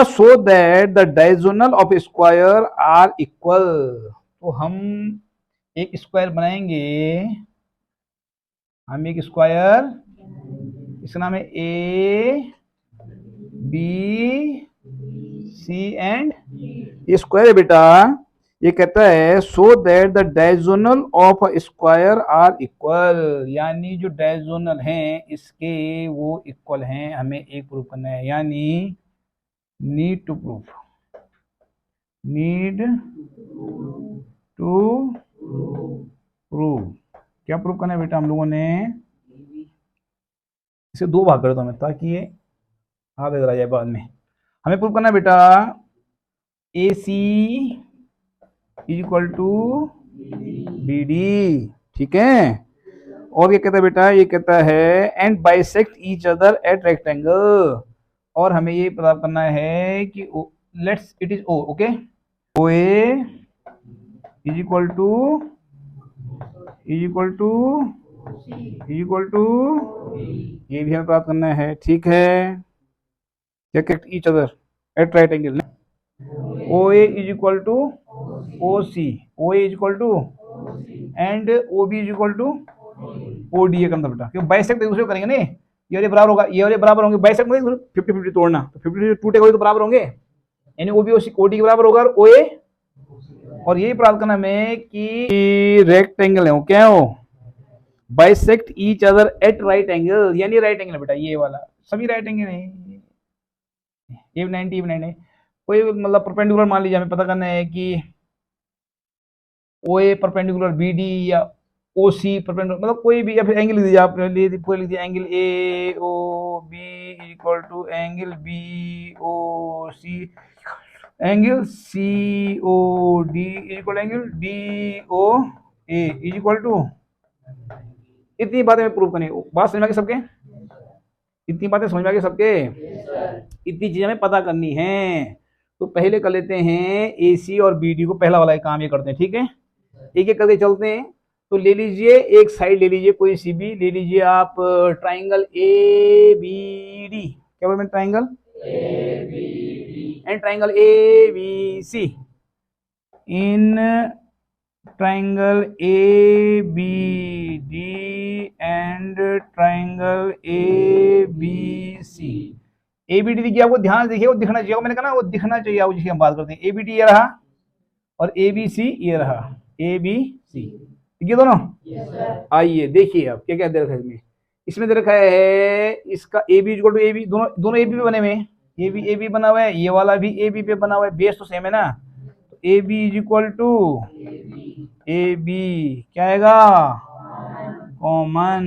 So that the diagonal of square are equal. तो हम एक स्क्वायर बनाएंगे, हम एक स्क्वायर, इसका नाम है ए बी सी एंड ये स्क्वायर है बेटा। ये कहता है so that the diagonal of a square are equal, यानी जो डायगोनल हैं इसके वो इक्वल हैं, हमें एक प्रूव करना है, यानी नीड टू प्रूव क्या प्रूव करना है बेटा हम लोगों ने, इसे दो भाग कर दो हमें ताकि ये हाथ इधर आ जाए बाद में। हमें प्रूव करना है बेटा A C is equal to B D, ठीक है। और ये कहता है बेटा, ये कहता है and bisect each other at rectangle, और हमें ये पता करना है कि let's it is O, okay, O A is equal to ये भी हमें प्राप्त करना है, ठीक है। क्या कहते each other at right angle, O A is equal to O C, O A is equal to and O B is equal to O D A करना बेटा, क्यों बाइसेक्ट एक दूसरे को करेंगे नहीं, ये वाले बराबर होगा, ये वाले बराबर होंगे, बाइसेक्ट में 50-50 तोड़ना, तो 50 टूटेगा तो बराबर होंगे, यानी ओ बी ओ डी के बराबर होगा ओ ए, और यही प्राप्त करना हमें कि रेक्टेंगल है वो क्या हो, bisect each other at right angle, यानी राइट एंगल है बेटा, ये वाला सभी राइट एंगल है, ये 90 90 कोई मतलब परपेंडिकुलर मान लीजिए, हमें पता करना है कि ओ ए परपेंडिकुलर बी डी या ओ सी परपेंडिकुलर, मतलब कोई भी, या फिर एंगल लिख दीजिए आप, पूरे लिख दीजिए angle A O B equal to angle B O C, angle C O D equal angle D O A equal to, इतनी बातें मैं प्रूव करनी, बात समझ में आ गई सबके, इतनी बातें समझ में आ गई सबके, इतनी चीजें हमें पता करनी है। तो पहले कर लेते हैं ए सी और बी डी को, पहला वाला काम ये करते हैं, ठीक है, एक एक करके चलते हैं। तो ले लीजिए एक साइड ले लीजिए कोई सी भी, ले लीजिए आप ट्राइंगल ए बी डी, क्या बोलते हैं triangle and triangle A B C, in triangle A B D and triangle A B C, A B D दिखिए आपको, ध्यान से देखिए, वो दिखना चाहिए, मैंने कहा ना वो दिखना चाहिए आपको, जिसकी हम बात करते हैं, ए बी डी ये रहा और ए बी सी ये रहा, ए बी सी, ठीक है दोनों। आइए देखिए आप क्या क्या दे रखा है इसमें, इसमें दे रखा है इसका A B equal to A B, दोनों ए बी पे बने हुए हैं, ए बी बना हुआ है, ये वाला भी ए बी पे बना हुआ है, बेस तो सेम है ना, तो A B is equal to A B क्या आएगा कॉमन,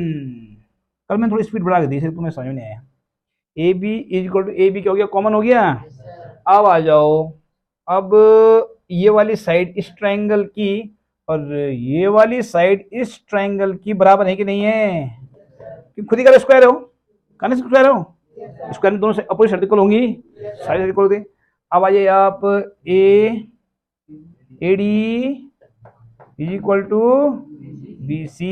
कल मैंने थोड़ी स्पीड बढ़ा के दी इसे तुम्हें समझ में नहीं आया, A B is equal to A B क्या हो गया कॉमन हो गया। अब आ जाओ, अब ये वाली साइड इस ट्रायंगल की और ये वाली साइड इस ट्रायंगल की बराबर है कि नहीं है, कि खुद ही का स्क्वायर हो, कहने से स्क्वायर हो, स्क्वायर में दोनों से अपोजिट साइड इक्वल होंगी, साइड इक्वल होती। अब आइए आप A D is equal to B C,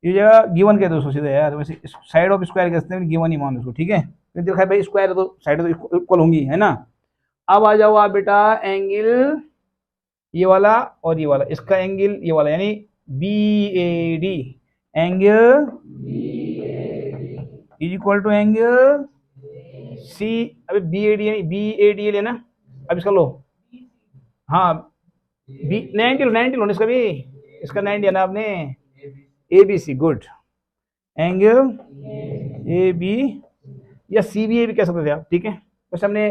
ये जगह गिवन कह दो उसको सीधे यार, वैसे साइड ऑफ स्क्वायर कहते हैं, गिवन ही मान उसको, ठीक है, तो देखा भाई स्क्वायर है तो साइड तो इक्वल होंगी, है ना। अब आ जाओ आप बेटा एंगल ये वाला और ये वाला, इसका एंगल ये वाला यानी B A D, angle is equal to angle C, अभी बी ए डी यानी बी ए डी लेना, अब इसका लो, हाँ बी 90 लो इसका भी, इसका 90 है ना आपने, A B C, good, angle A B या सी बी ए भी कह सकते थे आप, ठीक है, बस हमने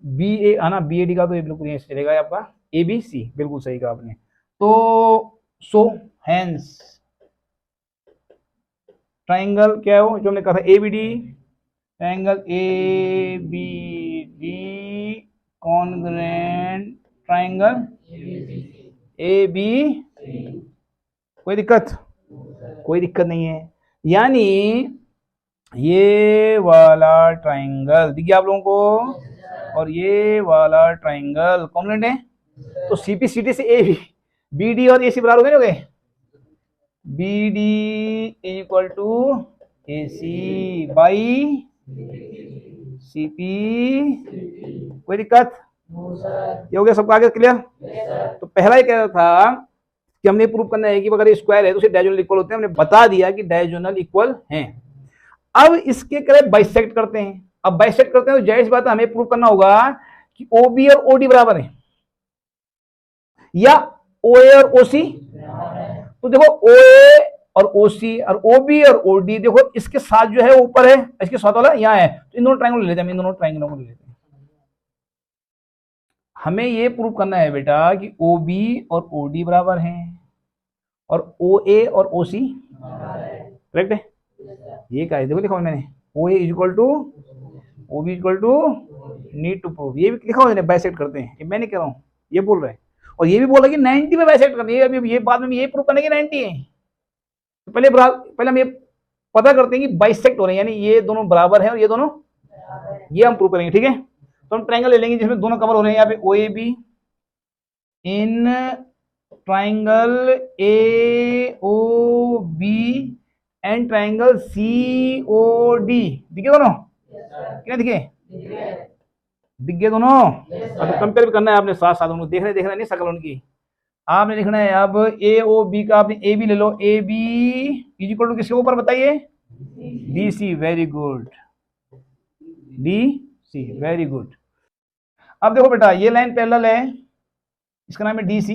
बी ए है ना, बी ए डी का तो ये बिल्कुल यहीं से चलेगा आपका ए बी सी, बिल्कुल सही कहा आपने। तो सो हैंस ट्राइंगल क्या है वो जो हमने कहा था A B D, triangle A B D congruent triangle A B, कोई दिक्कत, कोई दिक्कत नहीं है, यानी ये वाला ट्राइंगल दिख गया आप लोगों को और ये वाला ट्राइंगल कॉन्ग्रुएंट है, तो सीपी सीटी से ए बी डी और ए सी बराबर हो गए, B D equal to A C by CP, कोई दिक्कत? ये हो गया सबका आगे क्लियर? तो पहला ही कह रहा था कि हमने प्रूव करना है कि अगर ये स्क्वायर है तो उसे डायगोनल इक्वल होते हैं, हमने बता दिया कि डायगोनल इक्वल हैं। अब इसके करे बाइसेक्ट करते हैं। अब बाइसेक्ट करते हैं तो जाहिर सी बात है हमें प्रूव करना होगा कि OB और OD बराबर है या OA और OC। तो देखो OA और OC और OB और OD देखो इसके साथ जो है ऊपर है, इसके साथ वाला यहाँ है, तो इन दोनों ट्रायंगल ले लेते हैं, इन दोनों ट्रायंगलों को ले लेते हैं। हमें ये प्रूव करना है बेटा कि OB और OD बराबर हैं और OA और OC करेक्ट है। ये क्या है देखो लिखा मैंने, OA equal to OB equal to need to prove, ये भी लिखा हुआ है, बाइसेक्ट करते हैं, ये मैं नहीं कह रहा हूँ, ये बोल रहा है। और ये भी बोल रहा है कि 90 में बाइसेक्ट करनी है, अभी ये बाद में ये प्रूव करने की 90 है। तो पहले हम ये पता करते हैं कि बाइसेक्ट हो रहे हैं, यानी ये दोनों बराबर है और ये दोनों, ये हम प्रूव करेंगे, ठीक है। तो हम ट्रायंगल ले लेंगे जिसमें दोनों कवर हो रहे हैं, यहाँ पे OAB in triangle AOB and triangle COD, दिखे दोनों? क्या दिखे? दिख गए दोनों? तो कंपेयर भी करना है आपने साथ साथ, उनको देखना नहीं शकल उनकी, आपने लिखना है। अब AOB का आपने AB ले लो, AB इक्वल टू किसके ऊपर बताइए? DC, very good, DC, very good. अब देखो बेटा ये लाइन पैरेलल है, इसका नाम है DC,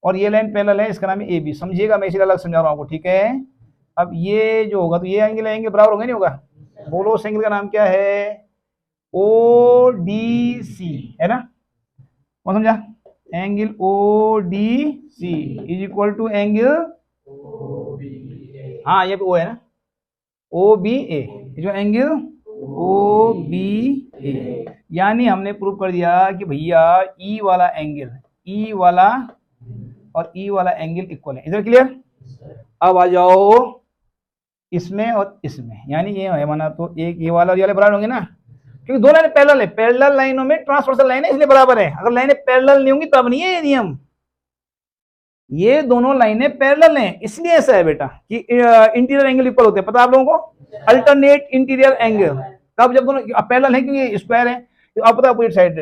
और ये लाइन पैरेलल है, इसका नाम है AB। समझिएगा, मैं इसीलिए अलग समझा रहा हूँ आपको, ठीक है। अब ये जो होगा तो ये एंगल बराबर होंगे, नहीं होगा? बोलो उस एंगल का नाम क्या है? ODC है ना, कौन समझा? Angle ODC is equal to angle, हाँ ये O है ना, OBA, जो एंगल OBA, यानी हमने प्रूव कर दिया कि भैया E वाला और E वाला एंगल इक्वल है। इधर क्लियर? अब आ जाओ इसमें और इसमें, यानी ये है माना तो एक ये वाला और ये वाले बराबर होंगे ना, क्योंकि दो लाइनें पैरेलल है, पैरेलल लाइनों में ट्रांसवर्सल लाइन है इसलिए बराबर है। अगर लाइनें पैरेलल नहीं होंगी तब नहीं है ये नियम। ये दोनों लाइनें पैरेलल हैं इसलिए ऐसा है बेटा कि इंटीरियर एंगल इक्वल होते हैं, पता है आप लोगों को? अल्टरनेट इंटीरियर एंगल तब जब दोनों पैरेलल है, क्योंकि स्क्वायर है तो आप पता है अपोजिट साइड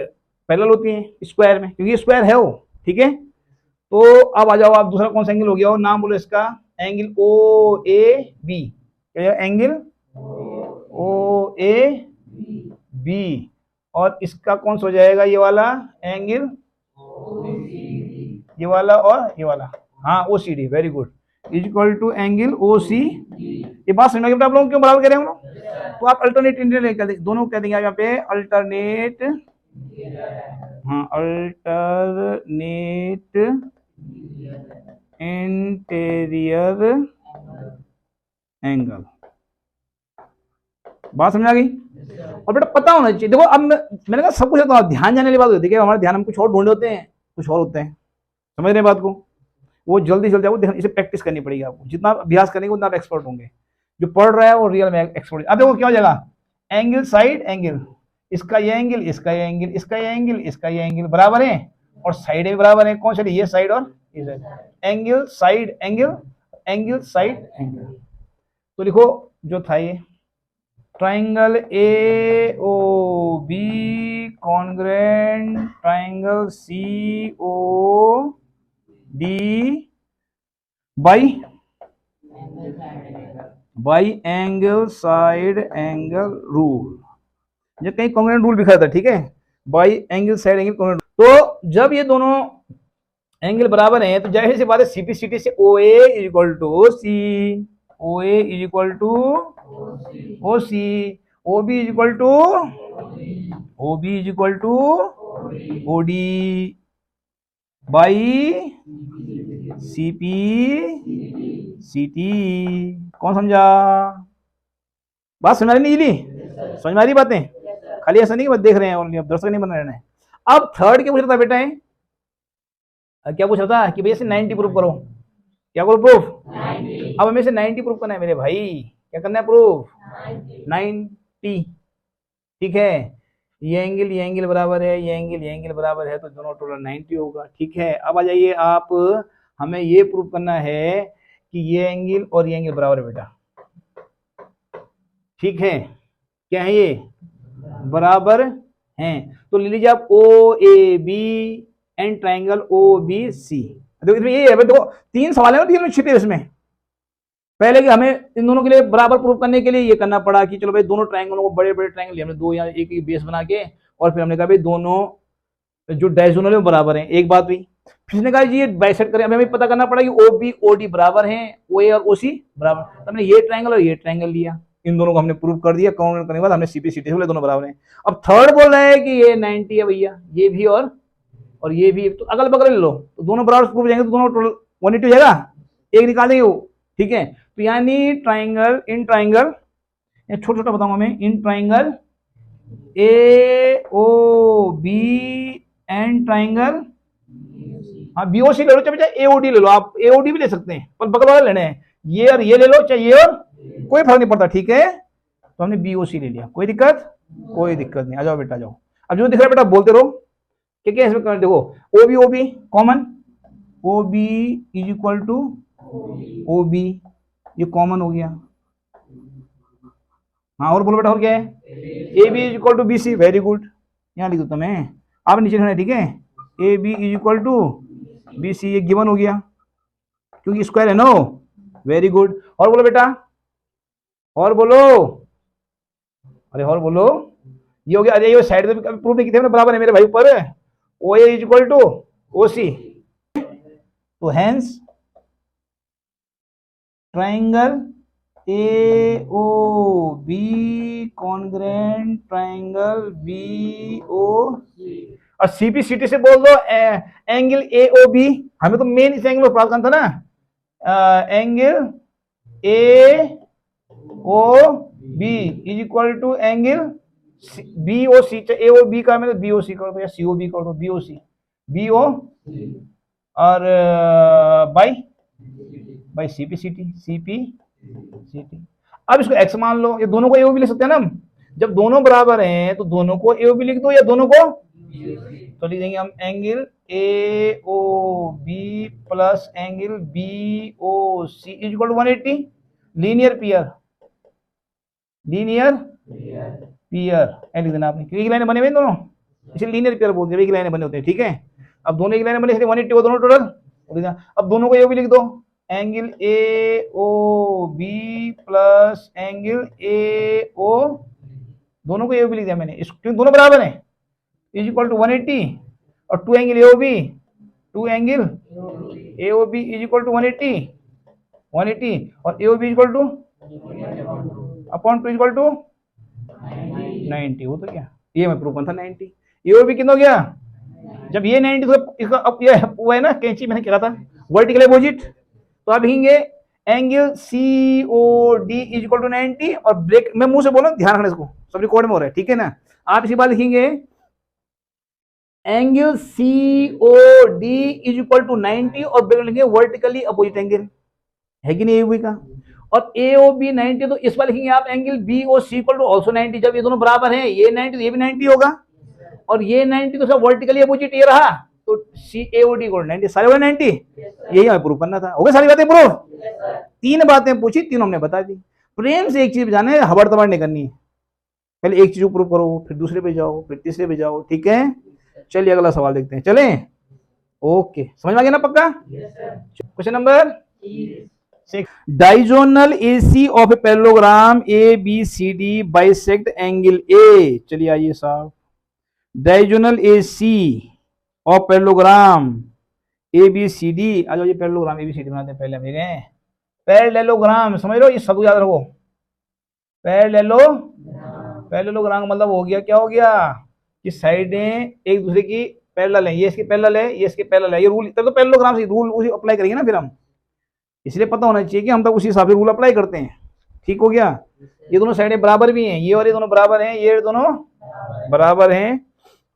पैरेलल होती है स्क्वायर में, क्योंकि स्क्वायर है वो, ठीक है। तो अब आ जाओ आप, दूसरा कौन सा एंगल हो गया, और नाम बोलो इसका, एंगल OAB, एंगल OAB, और इसका कौन सा हो जाएगा? ये वाला एंगल, ये वाला और ये वाला, हाँ OCD, very good, is equal to angle OC। ये बात समझ में आप लोग क्यों बराबर कह रहे हैं हम लोग? तो आप अल्टरनेट इंटीरियर दोनों कह देंगे यहाँ पे, अल्टरनेट, हाँ अल्टरनेट इंटीरियर एंगल, बात समझ आ गई? और बेटा पता होना चाहिए, देखो अब मैंने कहा सब कुछ तो ध्यान जाने वाली बात होती है, हमारे ध्यान हम कुछ और ढूंढ होते हैं, कुछ और होते हैं, समझ रहे बात को? वो जल्दी आपको इसे प्रैक्टिस करनी पड़ेगी, आपको जितना अभ्यास करेंगे उतना आप एक्सपर्ट होंगे। जो पढ़ रहा है वो रियल में एक्सपर्ट। अब देखो क्या हो जाएगा, एंगल साइड एंगल, इसका ये एंगल, इसका ये एंगल, इसका ये एंगल, इसका ये एंगल बराबर है, और साइड भी बराबर है, कौन सा? ये साइड और ये side, angle side angle, angle side angle. तो लिखो जो था ये triangle AOB congruent triangle COD by angle side angle rule, जो कहीं कॉन्ग्रुएंट रूल लिखा था, ठीक है, by angle side angle congruent. तो जब ये दोनों एंगल बराबर हैं तो जाहिर सी बात है CP/CT से OA is equal to C, OA is equal to OC, OB is equal to OD by CP/CT। कौन समझा? बात समझ रही नहीं? समझ में आ रही बातें? खाली ऐसा नहीं कि बस देख रहे हैं ओनली, अब दर्शक नहीं बन रहे हैं। अब थर्ड क्या पूछ रहा था बेटा है, क्या पूछ रहा था कि भैया से 90 प्रूफ करो, क्या करो प्रूफ? अब हमें से 90 प्रूफ करना है मेरे भाई, क्या करना है प्रूफ? 90, ठीक है। ये एंगल बराबर है, ये एंगल बराबर है, तो दोनों टोटल 90 होगा, ठीक है। अब आ जाइए आप, हमें ये प्रूफ करना है कि ये एंगल और ये एंगल बराबर है बेटा, ठीक है। क्या है ये? बराबर हैं। तो ले लीजिए आप O A B and triangle O B C. देखो इसमें ये है, देखो 3 सवाल है ना, 3 छिपे इसमें। पहले कि हमें इन दोनों के लिए बराबर प्रूव करने के लिए ये करना पड़ा कि चलो भाई दोनों ट्राइंगलों को बड़े बड़े ट्राइंगल हमने दो या एक ही बेस बना के, और फिर हमने कहा भाई दोनों जो डायगोनल है वो बराबर हैं। एक बात हुई। फिर उसने कहा जी ये बाइसेक्ट करें, हमें पता करना पड़ा कि ओ बी ओ डी बराबर हैं, ओ ए और ओ सी बराबर। तो हमने ये ट्राइंगल और ये ट्राइंगल लिया, इन दोनों को हमने प्रूव कर दिया। काउंट करने के बाद हमने सीपी सीटी बोले दोनों बराबर हैं। अब थर्ड बोल रहा है कि ये 90 है भैया, ये भी और ये भी, तो अगल बगल ले लो, तो दोनों बराबर प्रूव जाएंगे, तो दोनों टोटल 180 हो जाएगा, एक निकालेंगे वो। ठीक है, तो यानी ट्राइंगल इन ट्राइंगल, छोटा छोटा बताऊंगा मैं, in triangle A O B and triangle, हाँ बीओसी ले लो, चाहे एओडी ले लो, आप एओडी भी ले सकते हैं, पर बगल बगल लेने हैं, ये और ये ले लो, चाहे ये और, कोई फर्क नहीं पड़ता। ठीक है, तो हमने बीओसी ले लिया, कोई दिक्कत, कोई दिक्कत नहीं। आ जाओ बेटा, आ जाओ। अब जो दिख रहा है बेटा बोलते रहो, क्या क्या इसमें कर, देखो O B common, O B is equal to O B, ये कॉमन हो गया। हाँ और बोलो बेटा, और क्या है, A B is equal to B C, very good, यहाँ लिख दो मैं, आप नीचे लिखना है। ठीक है, A B is equal to B C, ये गिवन हो गया क्योंकि स्क्वायर है नो, वेरी गुड। और बोलो बेटा, और बोलो, अरे और बोलो, ये हो गया। अरे ये साइड में प्रूफ नहीं किया बराबर है मेरे भाई ऊपर, O A is equal to O C, तो hence triangle A O B congruent triangle B O, और सीपी सीटी से बोल दो एंगल ए ओ बी, हमें तो मेन इस एंगल पर बात करना था ना, angle A O B is equal to angle B O C, A O B का मतलब बी ओ सी कर दो या सी ओ बी कर दो, बी ओ सी, बी ओ और बाई सीपी सीटी, सीपी सीटी। अब इसको एक्स मान लो, ये दोनों को ए ओ बी लिख सकते हैं ना हम, जब दोनों बराबर हैं तो दोनों को ए ओ बी लिख दो या दोनों को, तो लिख देंगे हम angle A O B plus angle B O C is equal to 180, linear pair, linear pair ए लिख देना आपने, क्योंकि एक लाइन बने हुए दोनों, इसलिए लीनियर पियर बोलते हैं, एक लाइन बने होते हैं। ठीक है, अब दोनों एक लाइन बने, इसलिए 180 हो दोनों टोटल। अब दोनों को ए ओ बी लिख दो, angle A O B plus angle A O, दोनों को ए ओ बी लिख दिया मैंने, क्योंकि दोनों बराबर हैं, इज इक्वल टू 180, और 2 angle A O B, 2 angle A O B is equal to 180, 180, और A O B equal to upon 2 equal to 90, वो तो क्या, ये मैं प्रूफ था 90, ये वो भी कितना हो गया, जब ये 90 तो इसका अब ये वो है ना कैंची, मैंने कहा था वर्टिकल अपोजिट, तो आप लिखेंगे angle C O D is equal to 90, और ब्रेक मैं मुंह से बोल रहा हूं, ध्यान रखना इसको, सब रिकॉर्ड में हो रहा है। ठीक है ना, आप इसी बात लिखेंगे angle C O D is equal to 90, और ब्रेक लिखेंगे वर्टिकली अपोजिट एंगल, है कि नहीं ए का, और ए ओ बी 90, तो इस बार लिखेंगे आप angle B O C equal to also 90, जब ये दोनों बराबर हैं, ये 90 तो ये भी 90 होगा, और ये 90 तो सब वर्टिकली अपोजिट ये रहा, तो सी ए ओ डी को 90, सारे वाले 90, यही हमें प्रूव करना था। हो गया सारी बातें प्रूव, 3 बातें पूछी, 3 हमने बता दी। प्रेम से एक चीज जाने, हबड़ तबड़ नहीं करनी है, पहले एक चीज को प्रूव करो, फिर दूसरे पे जाओ, फिर तीसरे पे जाओ। ठीक है, चलिए अगला सवाल देखते हैं, चलें, ओके, समझ में आ गया ना पक्का। Question number 6, diagonal AC of a parallelogram ABCD bisect angle A। चलिए आइए साहब, diagonal AC of parallelogram ABCD, आ जाओ, ये पैरेललोग्राम ABCD बनाते हैं पहले हम, देखें पैरेललोग्राम, समझ लो, ये सब याद रखो, पैरेललोग्राम मतलब हो गया, क्या हो गया कि साइडें एक दूसरे की पैरेलल है, ये इसके पैरेलल है, ये इसके पैरेलल है, ये रूल, तब तो पैरेललोग्राम से रूल उसी अप्लाई करेंगे ना फिर हम, इसलिए पता होना चाहिए कि हम तब उसी हिसाब से रूल अप्लाई करते हैं। ठीक हो गया, ये दोनों साइडें बराबर भी हैं, ये और ये दोनों बराबर हैं, ये दोनों बराबर हैं,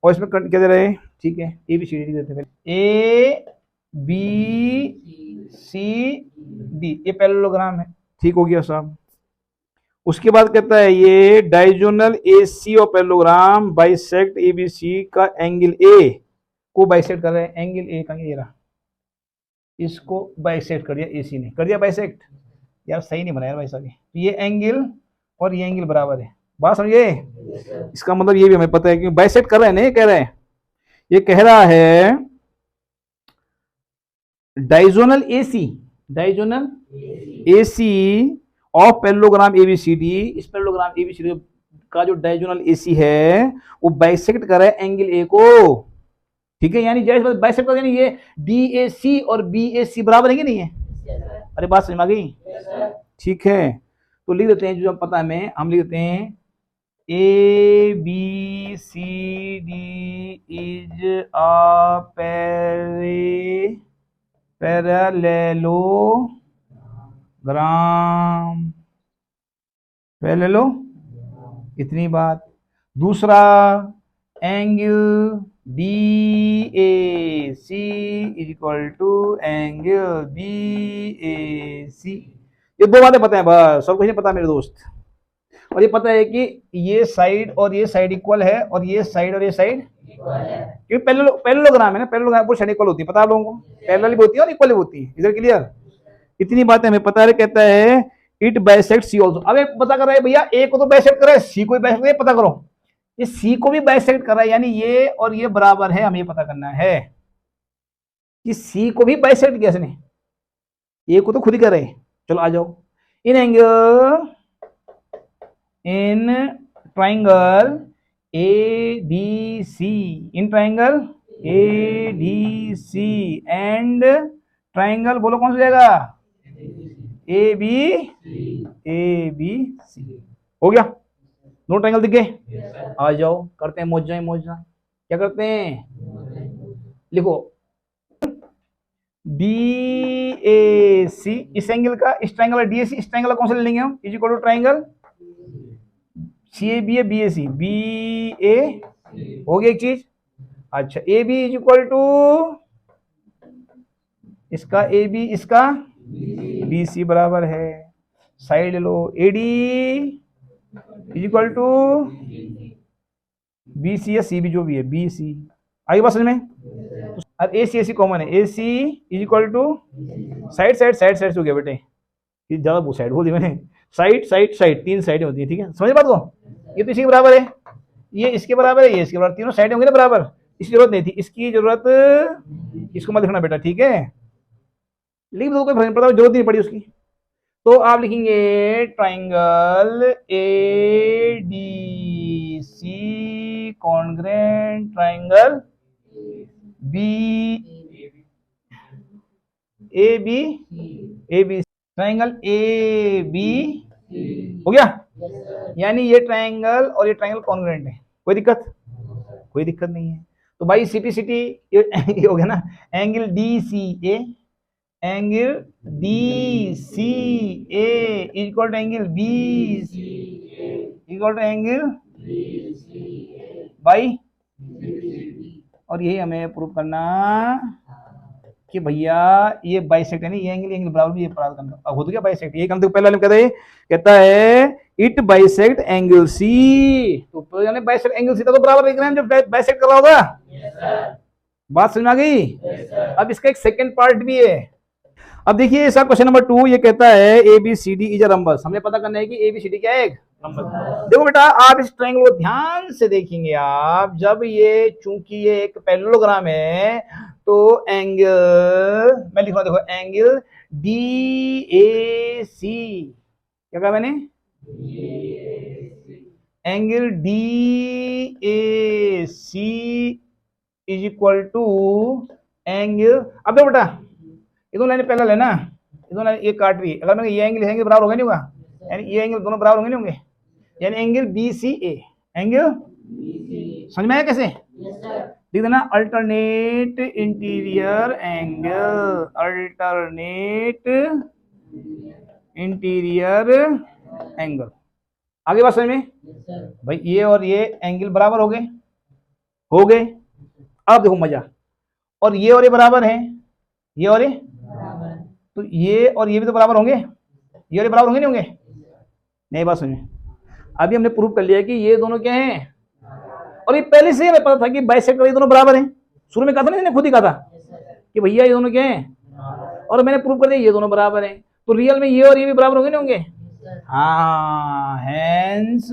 और इसमें क्या दे रहे हैं, ठीक है, ए बी सी डी देते हैं, ए बी सी डी, ये पैरेललोग्राम है। ठीक हो गया साहब, उसके बाद कहता है ये डायगोनल AC और पैरेललोग्राम बाइसेक्ट ABC का एंगल A को बाइसेक्ट कर रहे हैं, एंगल A का ये रहा, इसको बाइसेक्ट कर दिया AC ने, कर दिया बाइसेक्ट, यार सही नहीं बनाया भाई साहब, ये एंगल और ये एंगल बराबर है, बात समझिए। इसका मतलब ये भी हमें पता है कि बाइसेक्ट कर रहे हैं, नहीं कह रहे हैं, ये कह रहा है diagonal AC, diagonal AC of parallelogram ABCD, इस पैरेललोग्राम एबीसीडी का जो डायगोनल एसी है वो बाइसेक्ट कर रहा है एंगल ए को, ठीक है। यानी जैसे बाइसेक्ट कर, यानी ये डीएसी और बीएसी बराबर है कि नहीं है? अरे बात समझ में आ गई? ठीक है, तो लिख देते हैं जो पता है हमें, हम लिख देते हैं A B C D is a parallelogram, पैरेललो, इतनी बात। दूसरा angle D A C is equal to angle B A C, ये दो बातें पता है बस, सब कुछ नहीं पता मेरे दोस्त। और ये पता है कि ये साइड और ये साइड इक्वल है और ये साइड और ये साइड इक्वल है, क्योंकि पैरेललोग्राम है ना, पैरेललोग्राम पर साइड इक्वल होती है, पता है आप लोगों को, पैरेलल भी होती है और इक्वल भी होती है। इधर क्लियर, इतनी बातें हमें पता है। कहता है इट बाइसेक्ट सी ऑल्सो, अब पता कर रहा है भैया, ए को तो बाइसेक्ट कर रहा है, सी को भी बाइसेक्ट, ये पता करो ये सी को भी बाइसेक्ट कर रहा है, यानी ये और ये बराबर है, हमें पता करना है कि सी को भी बाइसेक्ट किया इसने, ए को तो खुद ही कर रहे हैं। चलो आ जाओ, in angle, in triangle A D C, in triangle A D C and triangle, बोलो कौन सा जाएगा? ए बी सी, हो गया, दो ट्राइंगल दिख गए। आ जाओ करते हैं मौजा मौजा, क्या करते हैं, लिखो डी ए सी, इस एंगल का, इस ट्राइंगल डी ए सी, इस ट्राइंगल का कौन सा ले लेंगे हम, is equal to triangle C A B है, B A C, B A, हो गया एक चीज। अच्छा A B is equal to इसका ए बी, इसका बी सी बराबर है, साइड ले लो, A D is equal to B C या सी बी जो भी है, बी सी, आगे बात समझ में। अब ए सी कॉमन है, A C is equal to side side side side हो गया बेटे, ज्यादा वो साइड बोल दी मैंने, साइड साइड साइड, तीन साइडें होती है, ठीक है, समझ बात को। ये तो इसी के बराबर है, ये इसके बराबर है, ये इसके बराबर, तीनों साइडें होंगी ना बराबर, इसकी जरूरत नहीं थी, इसकी जरूरत, इसको मत लिखना बेटा, ठीक है, लिख दो, कोई फर्क पड़ता, जरूरत नहीं पड़ी उसकी। तो आप लिखेंगे triangle A D C congruent triangle B A B, triangle A B, हो गया। यानी ये ट्राइंगल और ये ट्राइंगल कॉन्ग्रेंट है, कोई दिक्कत? कोई दिक्कत नहीं है। तो भाई सिटी ये हो गया ना, angle D C A, angle D C A equal to angle B C equal to angle by, और यही हमें प्रूव करना कि भैया ये बाइसेक्ट है नहीं, ये एंगल बराबर भी, ये बराबर करना, अब हो तो क्या बाइसेक्ट, ये करते पहले हम कहता है इट बाइसेक्ट एंगल सी, तो बाइसेक्ट एंगल सी तो बराबर देख रहे हैं जब बाइसेक्ट कर रहा होगा, बात समझ में आ गई। अब इसका एक सेकंड पार्ट भी है। अब देखिए इसका क्वेश्चन नंबर 2, ये कहता है A B C D is a rhombus, हमें पता करना है कि ए बी सी डी क्या है, एक रंबस। देखो बेटा आप इस ट्रायंगल को ध्यान से देखेंगे आप, जब ये, चूंकि ये एक पैरेललोग्राम है, तो एंगल मैं लिख रहा हूं, देखो एंगल डी ए सी, क्या कहा मैंने, angle D A C is equal to angle, अब देखो बेटा ये दोनों लाइन पैरेलल है ना, ये दोनों लाइन ये काट रही है, अगर मैं ये एंगल बराबर होगा नहीं होगा, यानी ये एंगल दोनों बराबर होंगे नहीं होंगे, यानी angle B C A, angle समझ में आया कैसे, लिख देना alternate interior angle, alternate interior angle, आगे बात समझ में। भाई ये और ये एंगल बराबर हो गए, हो गए। अब देखो मजा, और ये बराबर है, ये और ये, तो ये और ये भी तो बराबर होंगे, ये और ये बराबर होंगे नहीं होंगे, नहीं बात समझे। अभी हमने प्रूव कर लिया कि ये दोनों क्या हैं, और ये पहले से हमें पता था कि बाइसेक्टर ये दोनों बराबर हैं, शुरू में कहा था ना, खुद ही कहा था कि भैया ये दोनों क्या हैं, और मैंने प्रूव कर दिया ये दोनों बराबर हैं, तो रियल में ये और ये भी बराबर होंगे नहीं होंगे, हाँ, हेंस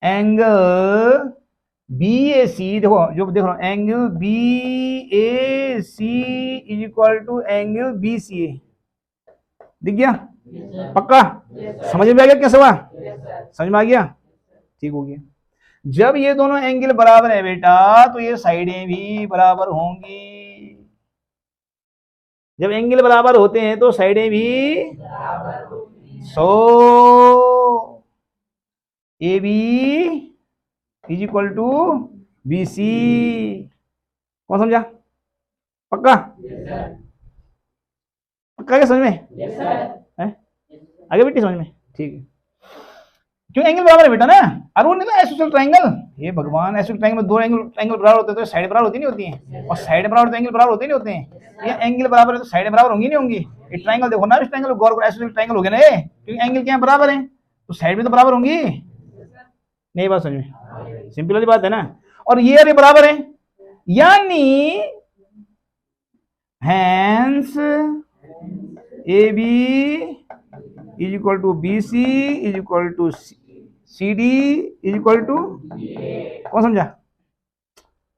एंगल BAC, देखो जो देख रहा हूं, angle BAC is equal to angle BCA। दिख गया? पक्का? समझ में आ गया कैसे हुआ? समझ में आ गया? ठीक हो गया। जब ये दोनों एंगल बराबर है बेटा तो ये साइडें भी बराबर होंगी। जब एंगल बराबर होते हैं तो साइडें भी, so AB is equal to BC। कौन समझा? पक्का? पक्का क्या समझ में? है? आगे बेटी समझ में? ठीक है। क्यों एंगल बराबर है बेटा ना, और वो नहीं ना आइसोसेलेस ट्रायंगल। ये भगवान, आइसोसेलेस ट्रायंगल में दो एंगल बराबर होते हैं तो साइड बराबर होती नहीं होती हैं, और साइड बराबर तो एंगल बराबर होते नहीं होते हैं। ये एंगल बराबर है तो साइड बराबर होंगी नहीं होंगी। ये ट्रायंगल देखो ना, इस ट्रायंगल गौर करो, आइसोसेलेस ट्रायंगल हो गया ना ये, क्योंकि एंगल क्या बराबर है तो साइड में तो बराबर होंगी। नहीं बात समझ में? सिंपल वाली बात है ना। और ये अरे बराबर है, यानी hence AB is equal to BC is equal to CD is equal to, कौन समझा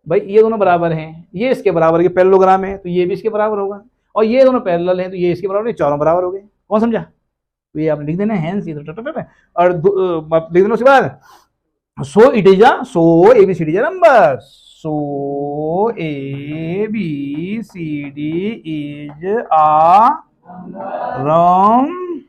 भाई? ये दोनों बराबर हैं, ये इसके बराबर के पैरेललोग्राम है तो ये भी इसके बराबर होगा, और ये दोनों पैरेलल हैं तो ये इसके बराबर, चारों बराबर हो गए। कौन समझा? तो ये आप लिख देना हैंस, और लिख देना उसके बाद, so it is so ABCD is a number, so ABCD is a rhombus.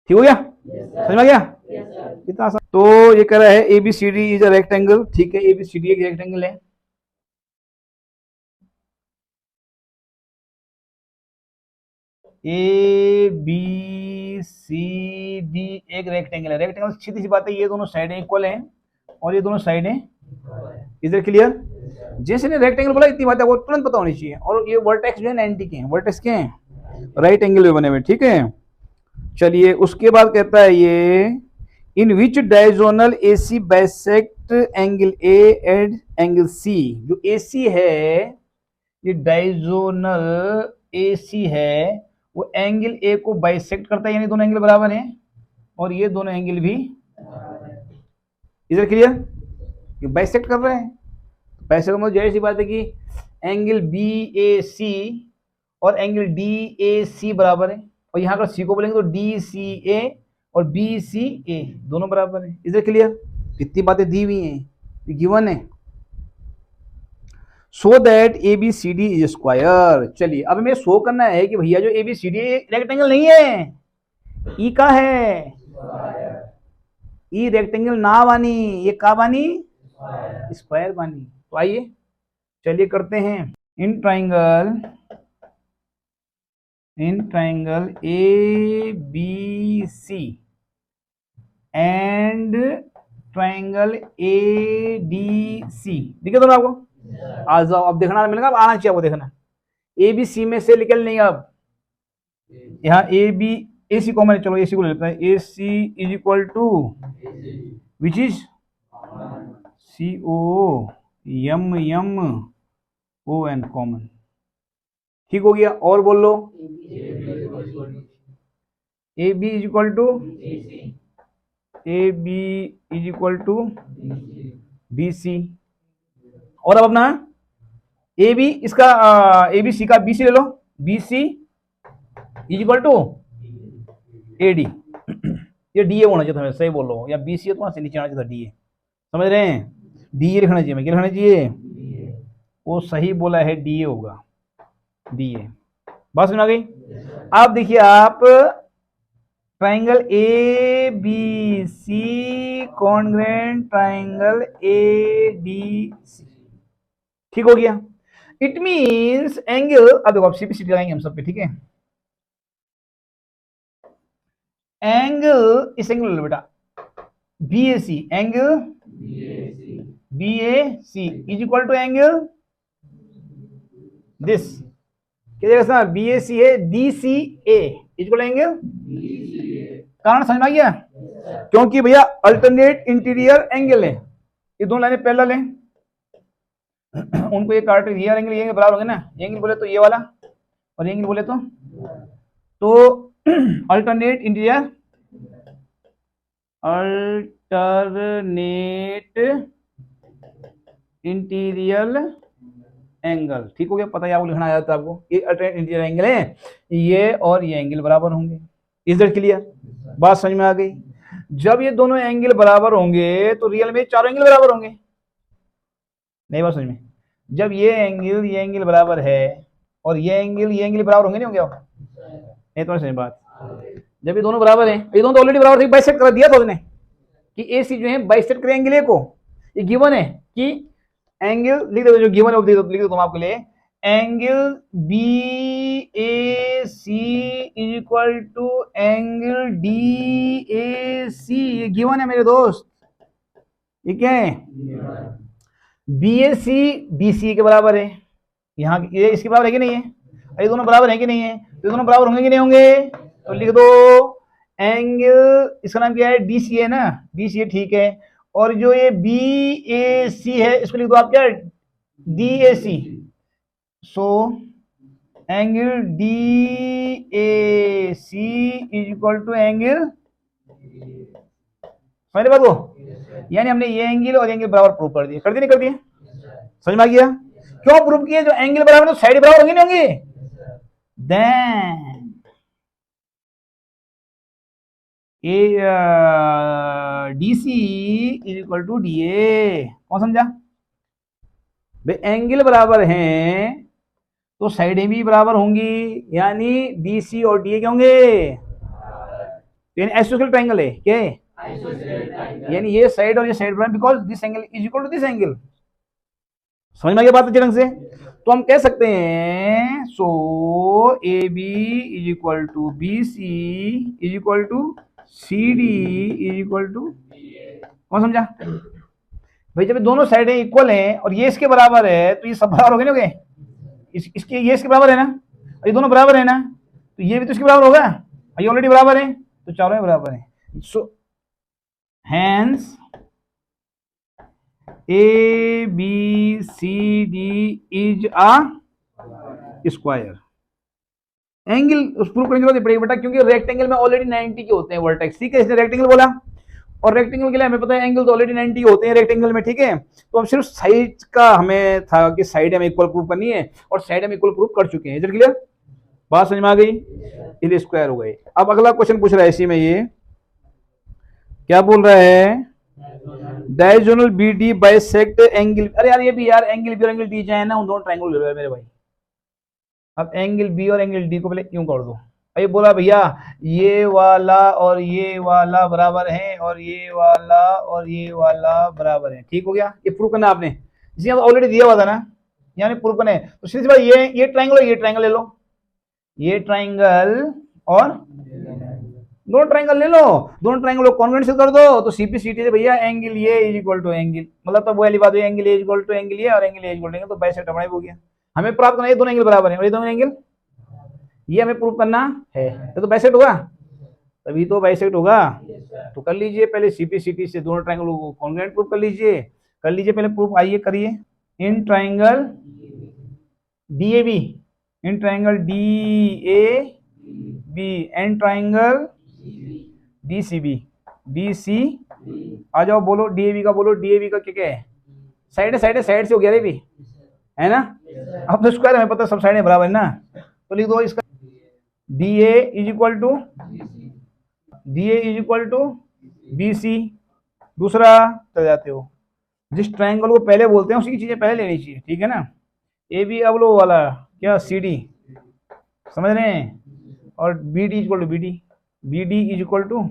ठीक हो गया? समझ में आ गया? कितना आसान। तो ये कह रहा है ABCD इज अ रेक्टेंगल। ठीक है, ABCD एक रेक्टेंगल है। ABCD एक रेक्टेंगल है। रेक्टेंगल सीधी सी बात है, ये दोनों साइडें इक्वल हैं और ये दोनों साइडें, इधर क्लियर? जैसे ने रेक्टेंगल बोला इतनी बात है, वो तुरंत पता होनी चाहिए। और ये वर्टेक्स जो है 90 के हैं, वर्टेक्स के हैं, राइट एंगल में बने हुए। ठीक है, चलिए उसके बाद कहता है ये, in which diagonal AC bisect angle A and angle C। जो AC है, ये डायगोनल AC है, वो एंगल A को बाइसेक्ट करता है, यानी दोनों एंगल बराबर हैं, और ये दोनों एंगल भी इधर क्लियर, ये बाइसेक्ट कर रहे हैं। बाइसेक्ट मतलब जाहिर सी बात है कि एंगल BAC और एंगल DAC बराबर है, और यहाँ अगर C को बोलेंगे तो DCA और BCA दोनों बराबर है। इधर क्लियर? इतनी बातें दी हुई हैं, गिवन है। So that ABCD is square. चलिए अब हमें शो करना है कि भैया जो ABCD रेक्टेंगल नहीं है, ई का है, ई रेक्टेंगल ना बानी, ये का बानी, स्क्वायर बानी। तो आइए चलिए करते हैं। In triangle ABC and triangle ADC, दिखे दोनों आपको? आ जाओ, अब देखना मिलेगा, अब आना चाहिए आपको देखना। ABC में से निकल नहीं, अब यहाँ AC कॉमन है, चलो AC को ले लेते हैं। AC is equal to which is COMMON common. ठीक हो गया? और बोल लो, AB is equal to BC। और अब अपना AB इसका ABC का BC ले लो, BC is equal to AD। ये DA होना चाहिए था, सही बोल रहा हूँ, या BC है तो वहां से नीचे आना चाहिए था DA। समझ रहे हैं? DA लिखना चाहिए, मैं क्या लिखना चाहिए? वो सही बोला है, DA होगा, DA। बात सुना गई? आप देखिए, आप triangle ABC congruent triangle ADC। ठीक हो गया? इट मींस एंगल, अब देखो, आप CPCT लगाएंगे हम सब पे, ठीक है? एंगल, इस एंगल लो बेटा, BAC, angle BAC is equal to angle this, क्या देगा सर? BAC है, DCA इज इक्वल एंगल, कारण समझ में आ गया? क्योंकि भैया अल्टरनेट इंटीरियर एंगल है, ये दोनों लाइनें पैरेलल हैं, उनको ये काट, ये एंगल ये बराबर होंगे ना, ये एंगल बोले तो ये वाला, और ये एंगल बोले तो alternate interior alternate interior angle. ठीक हो गया, पता है आपको लिखना आया था आपको, ये अल्टरनेट इंटीरियर एंगल है, ये और ये एंगल बराबर होंगे। Is that clear? बात समझ में आ गई? जब ये दोनों एंगल बराबर होंगे तो रियल में चारों एंगल बराबर होंगे। नहीं बात समझ में? जब ये एंगल बराबर है और ये एंगल बराबर होंगे, नहीं होंगे आप? नहीं तो समझ बात। जब ये दोनों बराबर हैं, ये दोनों तो ऑलरेडी बराबर थे, बाइसेक्ट कर दिया था उसने कि ए सी जो है बाइसेक्ट करे एंगल ए को। ये गिवन है कि एंगल, लिख दो जो गिवन है, लिख दो तुम आपके लिए, angle B A C is equal to angle D A C. ये गिवन है मेरे दोस्त, ये क्या है? B A C D C के बराबर है। यहाँ ये इसके बराबर है कि नहीं है? ये दोनों बराबर है कि नहीं है? तो दोनों बराबर होंगे कि नहीं होंगे? तो लिख दो एंगल, इसका नाम क्या है? डी सी है ना, डी सी है, ठीक है। और जो ये बी ए सी है, इसको लिख दो आप क्या? D A C. So angle D A C is equal to angle, समझ बात को? यानी हमने ये एंगल और एंगल बराबर प्रूव कर दिए, कर दिए नहीं कर दिए? समझ में आ गया? क्यों प्रूव किए? जो एंगल बराबर तो साइड बराबर होंगे नहीं होंगे? Then D C is equal to D A. कौन समझा भाई? एंगल बराबर हैं तो साइडें भी बराबर होंगी, यानी डी सी और डी ए क्या होंगे? यानी आइसोसेलेस ट्रायंगल है क्या? यानी ये साइड और ये साइड बराबर, because this angle is equal to this angle. समझ में आ गया बात अच्छे ढंग से? तो हम कह सकते हैं so A B is equal to B C is equal to C D is equal to, कौन समझा भाई? जब दोनों साइडें इक्वल हैं और ये इसके बराबर है तो ये सब बराबर हो गए ना? इसके ये इसके बराबर है ना, ये दोनों बराबर है ना, तो ये भी तो इसके बराबर होगा, ये ऑलरेडी बराबर है, तो चारों बराबर है। So hence A B C D is a square. Angle उस प्रूफ करने की जरूरत पड़ेगी बेटा, क्योंकि रेक्टेंगल में ऑलरेडी 90 के होते हैं वर्टेक्स, ठीक है? इसने रेक्टेंगल बोला, और रेक्टेंगल के लिए हमें पता है एंगल तो ऑलरेडी 90 के होते हैं रेक्टेंगल में, ठीक है? तो अब सिर्फ साइड का हमें था कि साइड हमें इक्वल प्रूफ करनी है, और साइड हम इक्वल प्रूफ कर चुके हैं। इधर क्लियर? बात समझ में आ गई? इसलिए स्क्वायर हो गए। अब अगला क्वेश्चन पूछ रहा है इसी में, ये क्या बोल रहा है? Diagonal B D bisect angle. अरे यार ये भी यार एंगल बी और एंगल डी चाहे ना, उन दोनों ट्रायंगल ले लो मेरे भाई। अब एंगल बी और एंगल डी को पहले क्यों कर दो? ये बोला भैया ये वाला और ये वाला बराबर है, और ये वाला और ये वाला बराबर है, ठीक हो गया? ये प्रूव करना आपने, जिसे ऑलरेडी दिया हुआ था ना, यानी प्रूव करना है। तो सीधी बात, ये ट्रायंगल और ये ट्रायंगल ले लो, ये ट्रायंगल और दोनों ट्रायंगल ले लो, दोनों ट्रायंगल को कॉन्वेंट से कर दो, तो सीपी सीटी से भैया एंगल ये इज इक्वल टू एंगल, मतलब तो वो वाली बात है, angle A is equal to angle ये और angle A is equal to angle, तो बाइसेक्ट हमारा हो गया। हमें प्राप्त करना है ये दोनों एंगल बराबर है, और ये दोनों एंगल ये हमें प्रूव करना है, तो बाइसेक्ट होगा, तभी तो बाइसेक्ट होगा। तो कर लीजिए पहले सीपी सीटी से दोनों ट्रायंगल को कॉन्वेंट प्रूव कर लीजिए, पहले प्रूफ, आइए करिए। In triangle D A B, in triangle D A B and triangle D C B, D C आ जाओ, बोलो डी ए बी का, बोलो डी ए बी का क्या क्या है? साइड है, साइड से हो गया रे भी, है ना? अब तो स्क्वायर हमें पता सब साइडें बराबर है ना, तो लिख दो इसका D A is equal to B C. दूसरा चल जाते हो, जिस ट्रायंगल को पहले बोलते हैं उसी की चीजें पहले लेनी चाहिए, ठीक है ना? ए बी अब लो वाला क्या, सी डी, समझ रहे हैं? और B D is equal to B D, B D is equal to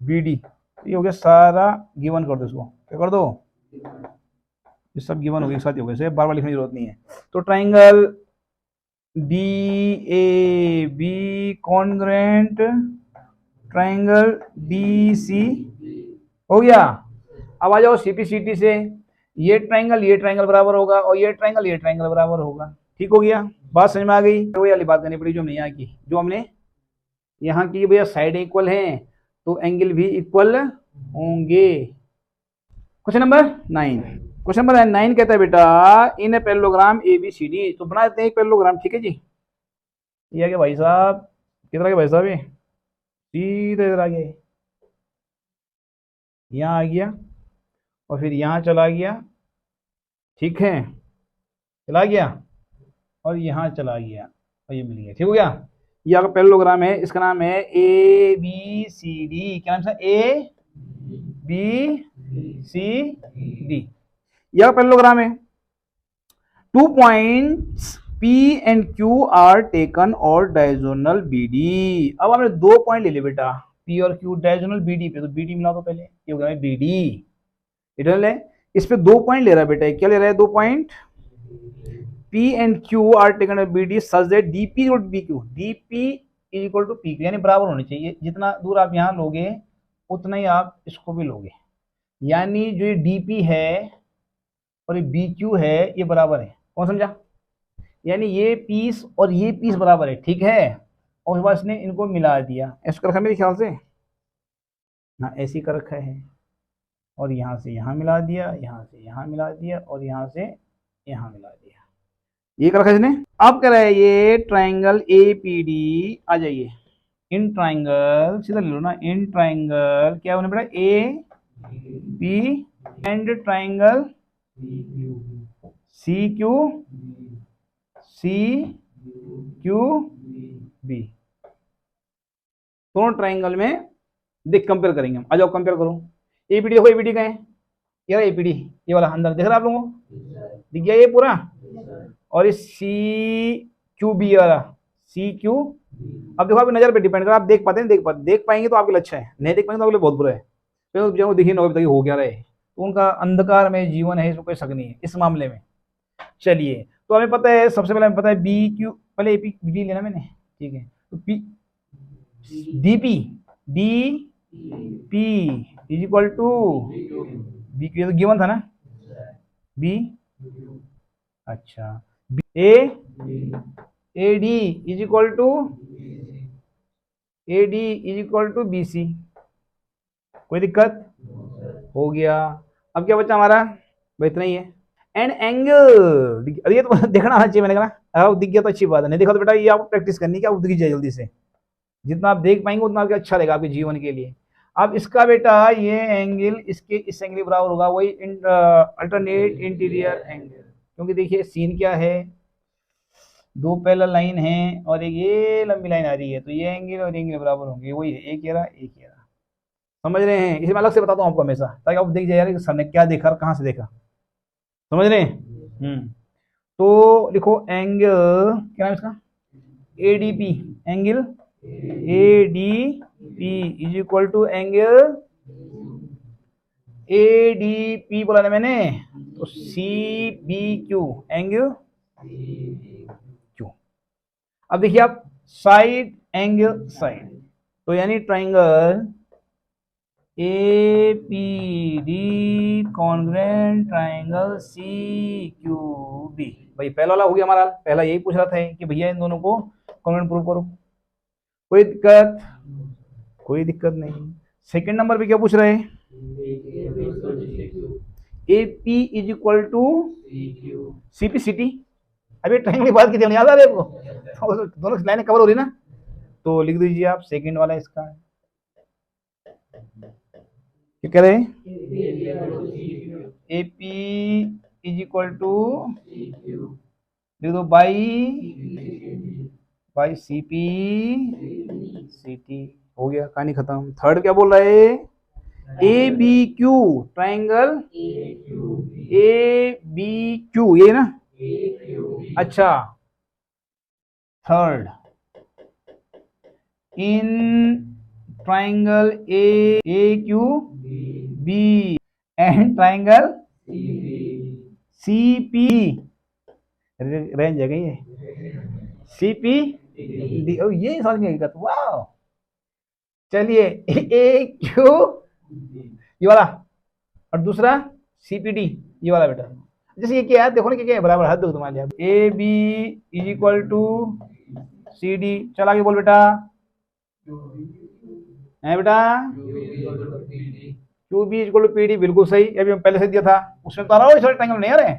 B D, ये हो गया सारा गिवन कर दो, इसको क्या कर दो, ये सब गिवन हो गया, एक साथ ही हो गया, बार बार लिखने की जरूरत नहीं है। तो triangle D A B congruent triangle D C हो गया। अब आ जाओ सीपी सीटी से, ये ट्रायंगल बराबर होगा, और ये ट्रायंगल बराबर होगा, ठीक हो गया? बात समझ में आ गई? तो वाली बात करनी पड़ी जो हमने यहाँ की, जो हमने यहाँ की भैया साइडें इक्वल हैं तो एंगल भी इक्वल होंगे। क्वेश्चन नंबर 9, क्वेश्चन नंबर 9 कहता है बेटा in a parallelogram A B C D, तो बना देते हैं एक पैरेललोग्राम, ठीक है जी? ये आ गया भाई साहब, किधर आ गया भाई साहब? ये सीधे इधर आ गया, यहाँ आ गया और फिर यहाँ चला गया, ठीक है, चला गया और यहाँ चला गया और ये मिल गया, ठीक हो गया। ये आपका पैरेललोग्राम है, इसका नाम है ए बी सी डी। क्या नाम है? A B C D. यह पैरेललोग्राम है। 2 points P and Q are taken और डायगोनल BD। अब हमने 2 पॉइंट ले लिए बेटा, P और Q डायगोनल BD पे, तो BD मिला दो पहले, ये हो गया BD। इधर ले, इस पे 2 पॉइंट ले रहा है बेटा, क्या ले रहा है? 2 point P and Q are taken at BD such that DP equal to PQ, DP is equal to PQ, यानी बराबर होने चाहिए। जितना दूर आप यहाँ लोगे उतना ही आप इसको भी लोगे, यानी जो ये DP है और ये BQ है ये बराबर है। कौन समझा? यानी ये पीस और ये पीस बराबर है, ठीक है। और बस ने इनको मिला दिया, ऐसा कर रखा है मेरे ख्याल से ना, ऐसी कर रखा है। और यहाँ से यहाँ मिला दिया, यहाँ से यहाँ मिला दिया और यहाँ से यहाँ मिला दिया, ये कर रखा है इसने। अब कह रहा है ये ट्राइंगल APD, आ जाइए इन ट्राइंगल, सीधा ले लो ना, इन ट्राइंगल क्या होने बेटा? AP एंड ट्राइंगल CQB, दोनों ट्राइंगल में देख कंपेयर करेंगे हम। आ जाओ कंपेयर करो। APD देखो, APD का है यार, APD ये वाला अंदर देख रहा है आप लोगों को, दिख गया ये पूरा। और इस CQB वाला CQ, अब देखो आपकी नजर पे डिपेंड कर, आप देख पाते हैं, देख पाएंगे तो आपके लिए अच्छा है, नहीं देख पाएंगे तो आपके लिए बहुत बुरा है। तो देखिए ना अभी तक हो क्या रहा है, तो उनका अंधकार में जीवन है, इसमें कोई शक नहीं है इस मामले में। चलिए, तो हमें पता है, सबसे पहले हमें पता है BQ, पहले APD लेना मैंने, ठीक है। तो DP is equal to BQ, ये तो गिवन था ना, B, अच्छा, AD is equal to BC। कोई दिक्कत? हो गया। अब क्या बचा हमारा? भाई इतना ही है। एंड एंगल, अरे ये तो देखना आना चाहिए, मैंने कहा अब दिख गया तो अच्छी बात है, नहीं देखा तो बेटा ये आपको प्रैक्टिस करनी है, क्या दिख जाए जल्दी से, जितना आप देख पाएंगे उतना आपको अच्छा रहेगा आपके जीवन के लिए। अब इसका बेटा ये एंगल इसके इस एंगल बराबर होगा, वही अल्टरनेट इंटीरियर एंगल, क्योंकि देखिए सीन क्या है, 2 पैरेलल लाइन है और एक ये लंबी लाइन आ रही है, तो ये एंगल और एंगल बराबर होंगे, वही है, एक ये रहा एक ये रहा। समझ रहे हैं? इसे मैं अलग से बताता हूँ आपको हमेशा, ताकि आप देख जाए यार कि सर ने क्या देखा और कहाँ से देखा। समझ रहे हैं? तो लिखो एंगल, क्या नाम इसका? ADP, angle ADP is equal to angle ADP बोला ना मैंने, तो CBQ, एंगल Q। अब देखिए आप साइड एंगल साइड, तो यानी triangle APD congruent triangle CQB। भाई पहला वाला हो गया हमारा, पहला यही पूछ रहा था कि भैया इन दोनों को कॉन्ग्रुएंट प्रूव करो। कोई दिक्कत? कोई दिक्कत नहीं। सेकंड नंबर पे क्या पूछ रहे हैं? AP is equal to CPCT। अभी ट्राइंगल की बात की थी, याद आ रहा है आपको? दोनों लाइनें कवर हो रही ना, तो लिख दीजिए आप सेकंड वाला इसका। क्या कह रहे हैं? AP इज इक्वल टू लिख दो बाई CPCT। हो गया, कहानी खत्म। थर्ड क्या बोल रहा है? ABQ, ट्राइंगल ABQ, ये ना, अच्छा। Third, in triangle AQB and triangle CP, range है ये CPD। ये समझ में आएगा, वाह। चलिए AQ ये वाला और दूसरा CPD ये वाला बेटा। जैसे ये क्या है, देखो ना क्या है, बराबर हाथ दो तुम्हारे लिए। AB is equal to CD, चल आगे बोल बेटा, है बेटा QB is equal to PD, बिल्कुल सही, अभी हम पहले से दिया था, उसमें तो आ रहा हो ट्रायंगल नहीं आ रहे।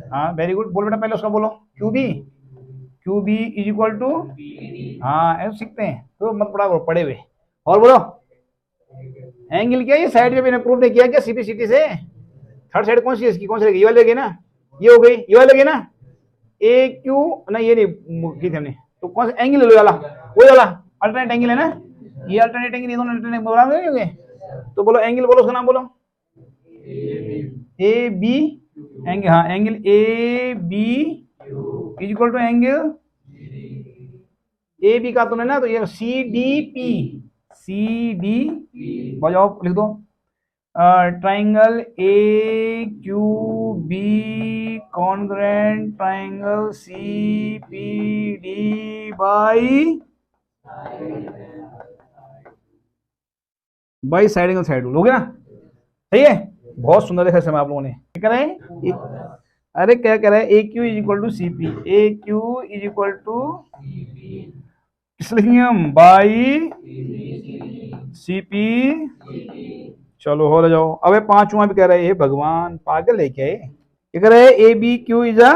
हाँ वेरी गुड, बोल बेटा पहले उसका बोलो, QB इज इक्वल टू, हाँ ऐसे सीखते हैं तो मत पढ़ा करो पढ़े हुए, और बोलो एंगल क्या, ये साइड पे मैंने प्रूव नहीं किया क्या सीपी सीटी से। थर्ड साइड कौन सी है इसकी, कौन सी रहेगी, ये वाली रहेगी ना, ये हो गई, ये वाली रहेगी ना, ए क्यू ना, ये नहीं की थी हमने, तो कौन सा एंगल ले लो वाला, वो वाला अल्टरनेट एंगल है ना, ये अल्टरनेट एंगल, ये दोनों अल्टरनेट बराबर नहीं होंगे, तो बोलो एंगल, बोलो उसका नाम बोलो, ए बी एंगल, हाँ angle A B is equal to angle A B का तुमने ना, तो ये C D P, C D बजाओ लिख दो, triangle A Q B congruent triangle C P D by side angle side rule, हो गया ना, सही है, बहुत सुंदर देखा समय आप लोगों ने, क्या कह रहे हैं, अरे क्या कह रहा है, A Q is equal to C P, A Q is equal to किस लिखेंगे हम, बाई सी पी, चलो हो जाओ। अब पांचवा भी कह रहे हैं, भगवान पागल है क्या, ये कह रहे हैं A B Q is a,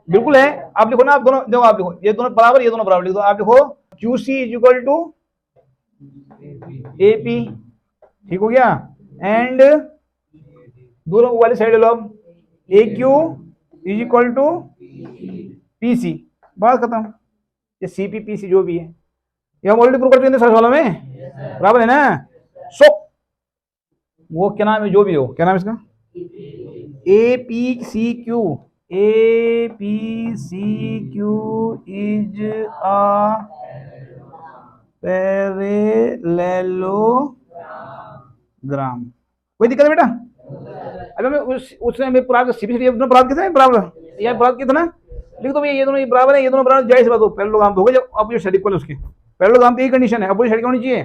बिल्कुल है, आप लिखो ना, आप दोनों देखो, आप लिखो ये दोनों बराबर, ये दोनों बराबर लिख दो, आप लिखो Q C is equal to A P, ठीक हो गया, एंड दोनों वाली साइड लो, A Q is equal to P C, बात खत्म, ये सी पी पी सी जो भी है, ये हम ऑलरेडी प्रूव कर चुके हैं सर्च वालों में, बराबर है ना, सो वो क्या नाम है, जो भी हो, क्या नाम है इसका, A P C Q, A P C Q is a parallelogram, कोई दिक्कत है बेटा, अभी मैं उसने मैं बराबर सीपी बराबर कितना है, बराबर यार बराबर कितना, लिख दो भैया, ये दोनों ये बराबर है, ये दोनों बराबर, जायज बात हो, पैरेललोग्राम हो गए जब अपोजिट साइड इक्वल, उसके पैरेललोग्राम की यही कंडीशन है, अपोजिट साइड होनी चाहिए,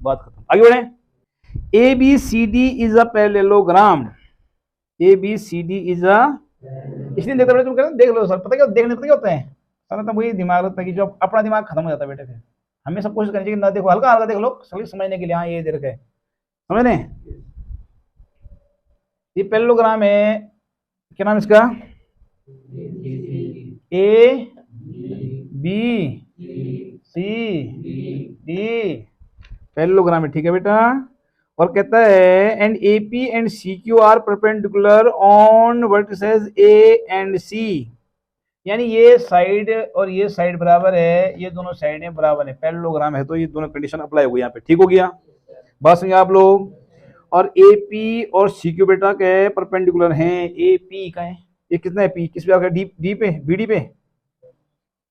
बात खत्म, आगे बढ़े, A B C D is a parallelogram, A B C D is a, इसलिए देखते बेटे, तुम कहते देख लो सर, पता क्या देखने पता क्या होता है सर, तो वही दिमाग लगता है कि जो अपना दिमाग खत्म हो जाता है बेटे, फिर हमें सब कोशिश करनी चाहिए ना, देखो हल्का हल्का देख लो, सभी समझने के लिए, हाँ ये दे रखा है, समझ रहे, ये पैरेललोग्राम है, क्या नाम इसका, A B C D, parallelogram है, ठीक है बेटा, और कहता है and A P and C Q are perpendicular on vertices A and C, यानी ये साइड और ये साइड बराबर है, ये दोनों साइडें बराबर है, पैरेललोग्राम है, तो ये दोनों कंडीशन अप्लाई हो गई यहाँ पे, ठीक हो गया, बात समझे आप लोग, और ए पी और सी क्यू बेटा के परपेंडिकुलर हैं, ए पी का है, ये कितना है पी, किस पे आ गया, डी डी पे, बी डी पे,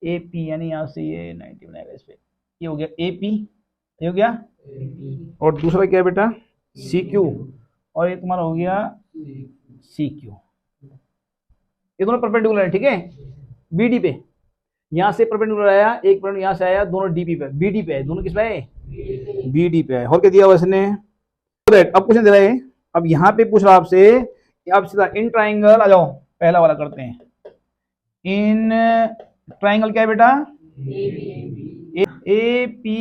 ए पी यानी यहाँ से ये 90 बनाएगा इस पे, ये हो गया ए पी, ये हो गया, और दूसरा क्या है बेटा सी क्यू, और ये तुम्हारा हो गया सी क्यू, ये दोनों परपेंडिकुलर है, ठीक है, बी डी पे, यहाँ से परपेंडिकुलर आया, एक परपेंडिकुलर यहाँ से आया, दोनों डी पी पे, बी डी पे है, दोनों किस पे है, बी डी पे है, और क्या दिया हुआ इसने, अब क्वेश्चन दे रहा है, अब यहाँ पे पूछ रहा आपसे, आप सीधा इन ट्राइंगल आ जाओ, पहला वाला करते हैं, इन ट्राइंगल क्या है बेटा, A P,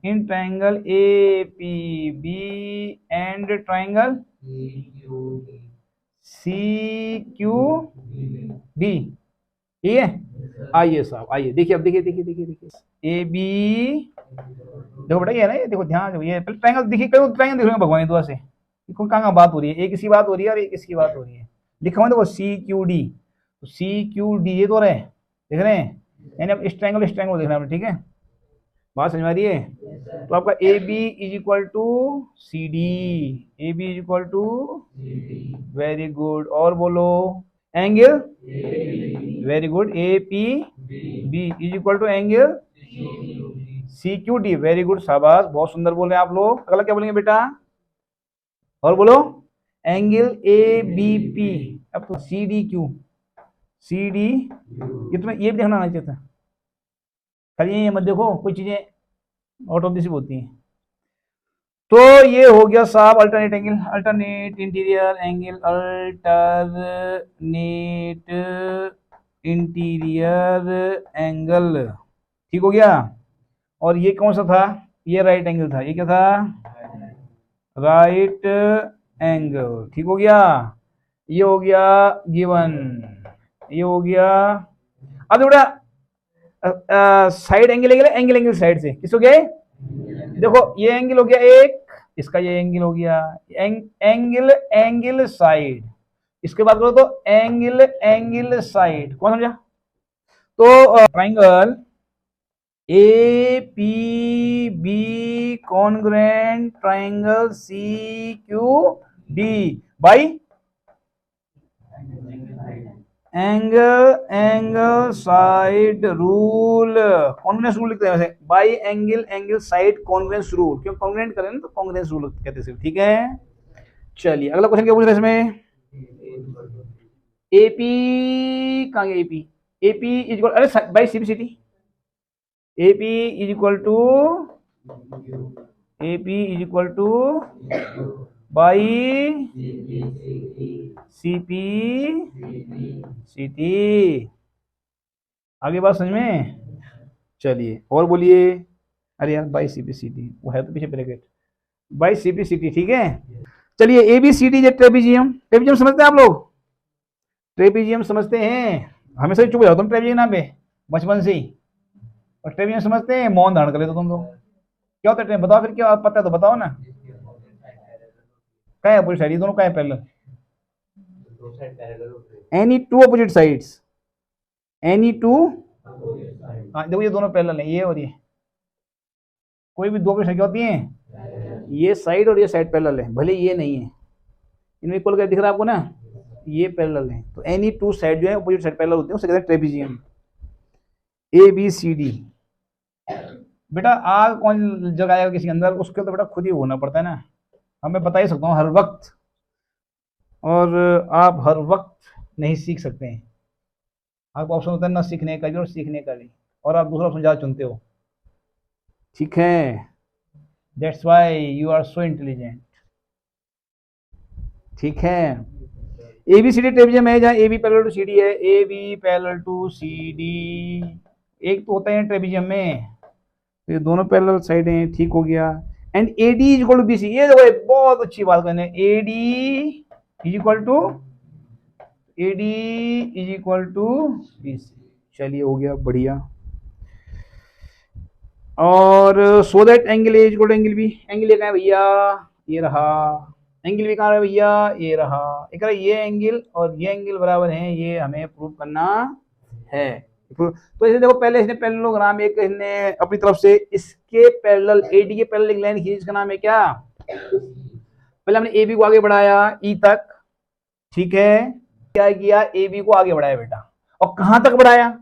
in triangle A P B and triangle C Q D, ठीक है, आइए साहब आइए, देखिए अब देखिए देखिए देखिए देखिए, ए बी, देखो बेटा ये ना, ये देखो ध्यान दो, ये पहले ट्रायंगल देखिए, कई ट्रायंगल दिख रहे हैं भगवान की दुआ से, कहाँ बात हो रही है, एक इसकी बात हो रही है और एक इसकी बात हो रही है, लिखा हुआ देखो सी क्यू डी, तो सी क्यू डी ये तो रहे, देख रहे हैं, यानी अब इस ट्रायंगल देखना है, ठीक है, बात समझ आ रही है, तो आपका A B is equal to C D, A B is equal to, very good, और बोलो angle, very good, A P B is equal to angle C Q D, very good, शाबाश, बहुत सुंदर बोल रहे हैं आप लोग, अगला क्या बोलेंगे बेटा, और बोलो एंगल ए बी पी, अब तो C D Q, C D, ये तुम्हें ये भी देखना आना चाहिए था, खाली ये मत देखो, कोई चीजें आउट ऑफ दिस होती हैं, तो ये हो गया साहब alternate angle, alternate interior angle, alternate interior angle, ठीक हो गया, और ये कौन सा था, ये राइट एंगल था, ये क्या था, राइट एंगल, ठीक हो गया, ये हो गया गिवन, ये हो गया, अब बेटा साइड एंगल एंगल साइड से किस हो गया, देखो ये एंगल हो गया एक, इसका ये एंगल हो गया, एंगल एंगल साइड। इसके बाद करो तो एंगल एंगल साइड, कौन समझा? तो triangle A P B congruent triangle C Q D by angle angle side rule, congruence rule लिखते हैं वैसे, by angle angle side congruence rule, क्यों कॉन्ग्रुएंट करें ना तो कॉन्ग्रुएंस रूल कहते हैं, ठीक है। चलिए अगला क्वेश्चन क्या पूछ रहे हैं इसमें, एपी कहाँ गया, एपी एपी इज इक्वल, अरे by CPCT, AP is equal to, AP is equal to by CP CT, आगे बात समझ में। चलिए और बोलिए, अरे यार बाई सीपी सीटी वो है तो पीछे ब्रैकेट, बाई सीपी सीटी, ठीक है। चलिए A B C D J trapezium, trapezium समझते हैं आप लोग, ट्रेपीजियम समझते हैं, हमेशा ही चुप जाओ तुम ट्रेपीजियम नाम पे बचपन से ही, और ट्रेपीजियम समझते हैं मौन धारण कर लेते तुम लोग, क्या होता है बताओ फिर, क्या पता है तो बताओ ना, क्या है अपोजिट साइड, ये दोनों क्या है parallel, any two opposite sides, any two, हाँ देखो ये दोनों पैरेलल है, ये और ये, कोई भी दो अपोजिट साइड क्या होती हैं, ये साइड और ये साइड पैरेलल है, भले ये नहीं है, इनमें इक्वल क्या दिख रहा है आपको ना, ये पैरेलल है, तो एनी टू साइड जो है अपोजिट साइड पैरेलल होती है, उसे कहते हैं trapezium. A B C D, बेटा आग कौन जगाएगा किसी के अंदर, उसके तो बेटा खुद ही होना पड़ता है ना, हमें बता ही सकता हूँ हर वक्त, और आप हर वक्त नहीं सीख सकते हैं, आपको ऑप्शन होता है ना सीखने का भी और सीखने का भी, और आप दूसरा ऑप्शन ज़्यादा चुनते हो, ठीक है, that's why you are so intelligent, ठीक है। A B C D trapezium है जहाँ A B parallel to C D है, A B parallel to C D, एक तो होता है ट्रेपीजियम में, तो ये दोनों पैरेलल साइड हैं, ठीक हो गया। And A D is equal to B C, ये देखो बहुत अच्छी बात कहने, A D is equal to, A D is equal to B C, चलिए हो गया बढ़िया। और so that angle A is equal to angle B, angle A कहाँ है भैया, ये रहा, एंगल बी कहाँ है भैया, ये रहा, एक ये एंगल और ये एंगल बराबर हैं, ये हमें प्रूव करना है। तो इसे देखो पहले इसने पैरेललोग्राम एक इसने अपनी तरफ से इसके पैरेलल एडी के पैरेलल एक लाइन खींची, इसका नाम है क्या, पहले हमने ए बी को आगे बढ़ाया ई तक, ठीक है, क्या किया ए बी को आगे बढ़ाया बेटा, और कहां तक बढ़ाया,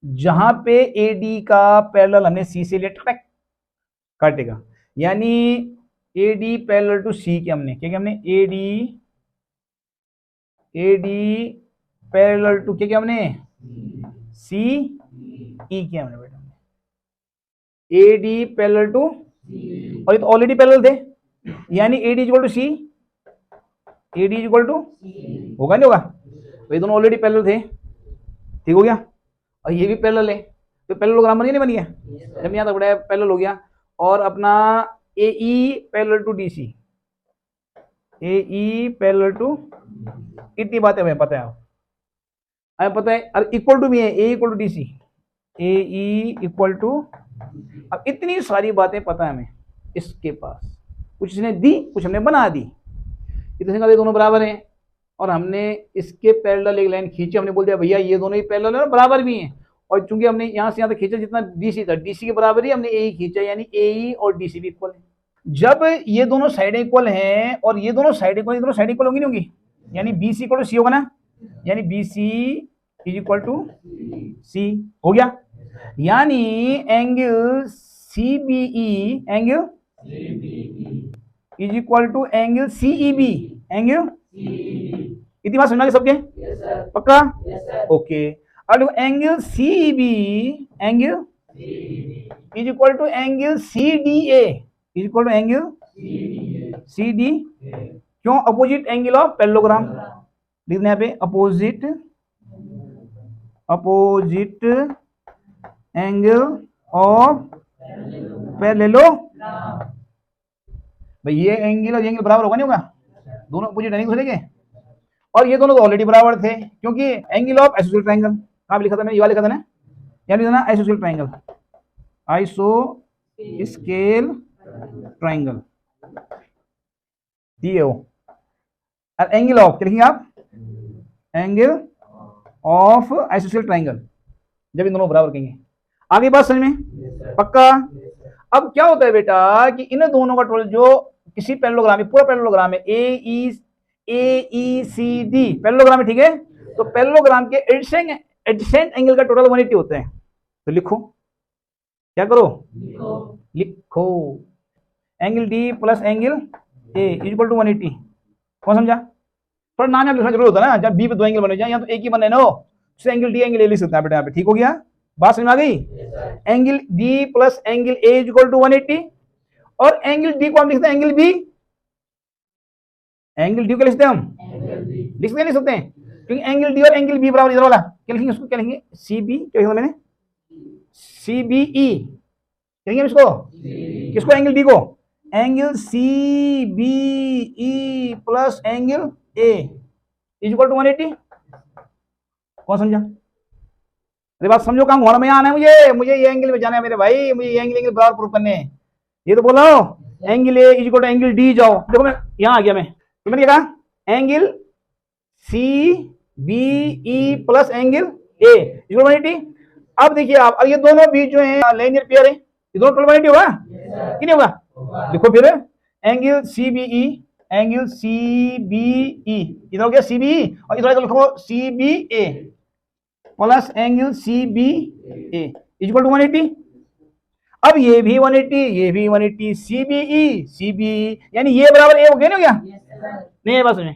जहां पे ए डी का पैरेलल हमने सी से लिया काटेगा, यानी ए डी पैरेलल टू सी के हमने क्या किया, हमने ए डी पैरेलल टू क्या किया हमने सी ई किया हमने बेटा, ए डी पैरेलल टू, और ये तो ऑलरेडी पैरेलल थे, यानी A D equal to C, A D equal to होगा नहीं होगा, तो ये दोनों ऑलरेडी पैरेलल थे, ठीक हो गया, और ये भी पैरेलल है, तो पैरेललोग्राम बन गया, जब यहाँ तक बढ़ाया पैरेलल हो गया, और अपना A E parallel to D C, A E parallel to, इतनी बातें हमें पता है, हमें पता है, और इक्वल टू भी है, A equal to D C, A E equal to, अब इतनी सारी बातें पता है हमें, इसके पास कुछ इसने दी कुछ हमने बना दी, इतने का दोनों बराबर हैं, और हमने इसके पैरेलल एक लाइन खींची, हमने बोल दिया भैया ये दोनों ही पैरेलल है बराबर भी हैं, और चूंकि हमने यहाँ से यहाँ तक खींचा जितना डीसी था, डीसी के बराबर ही हमने ए खींचा, यानी ए ई और डीसी भी इक्वल है। जब ये दोनों साइड इक्वल हैं और ये दोनों साइड इक्वल, ये दोनों साइड इक्वल होंगी नहीं होंगी, यानी B C equal to C होगा ना, यानी B C is equal to C हो गया, यानी angle C B E, angle is equal to angle C E B, angle, इतनी बात समझना सबके, पक्का, ओके। अब देखो angle C B, angle is equal to angle C D A, is equal to angle C D, क्यों, opposite angle of parallelogram, लिखना है पे अपोजिट एंगल ऑफ पैरेललोग्राम, भाई ये एंगल और ये एंगल बराबर होगा नहीं होगा, दोनों अपोजिट है नहीं दूसरे के, और ये दोनों तो ऑलरेडी बराबर थे, क्योंकि एंगल ऑफ आइसोसेलेस ट्रायंगल, कहाँ लिखा था मैंने, ये लिखा था ना, यानी ना आइसोसेलेस ट्रायंगल, आइसो स्केल ट्राइंगल डी ओ, और एंगल ऑफ क्या लिखेंगे आप, एंगल ऑफ आइसोसेलेस ट्राइंगल, जब इन दोनों बराबर कहेंगे। आगे बात समझ में, पक्का। अब क्या होता है बेटा कि इन दोनों का टोटल जो किसी पैरेललोग्राम में, पूरा पैरेललोग्राम है ए ई सी डी पैरेललोग्राम है, ठीक है। तो पैरेललोग्राम के एडजेसेंट एंगल का टोटल 180 होते हैं। तो लिखो, क्या करो, लिखो angle D plus angle A equal to 180। कौन समझा? थोड़ा नाम यहाँ लिखना जरूर होता है ना, जब बी पे दो एंगल बने जाए, या तो एक ही बने ना हो, एंगल डी एंगल ए लिख सकते हैं बेटा यहाँ पे, ठीक हो गया, बात समझ में आ गई। Angle D plus angle A equal to 180, और एंगल डी को हम लिखते हैं एंगल बी, एंगल डी को लिखते हैं हम, लिखते नहीं सकते हैं, क्योंकि एंगल डी और एंगल बी बराबर, इधर वाला क्या लिखेंगे, उसको क्या लिखेंगे, सी बी, क्या लिखा मैंने, सी बी ई लिखेंगे इसको, किसको, एंगल डी को, angle C B E plus angle A equal to 180। कौन समझा? अरे बात समझो, काम घुमाना में आना है मुझे ये एंगल में जाना है मेरे भाई, मुझे ये एंगल बराबर प्रूफ करने हैं। ये तो बोला angle A equal to angle D, जाओ देखो मैं यहां आ गया, मैं तो मैंने क्या कहा, angle C B E plus angle A equal to 180। अब देखिए आप, अब ये दोनों बीच जो है लीनियर पेयर है, ये दोनों टोटल 180 होगा कि नहीं होगा? लिखो फिर angle C B E, angle C B E, इधर हो गया सी बी ई, और इधर लिखो C B A plus angle C B A equal to 180। अब ये भी 180, ये भी 180, सी बी ई, यानी ये बराबर ए हो गया, नहीं हो गया? नहीं है, बस में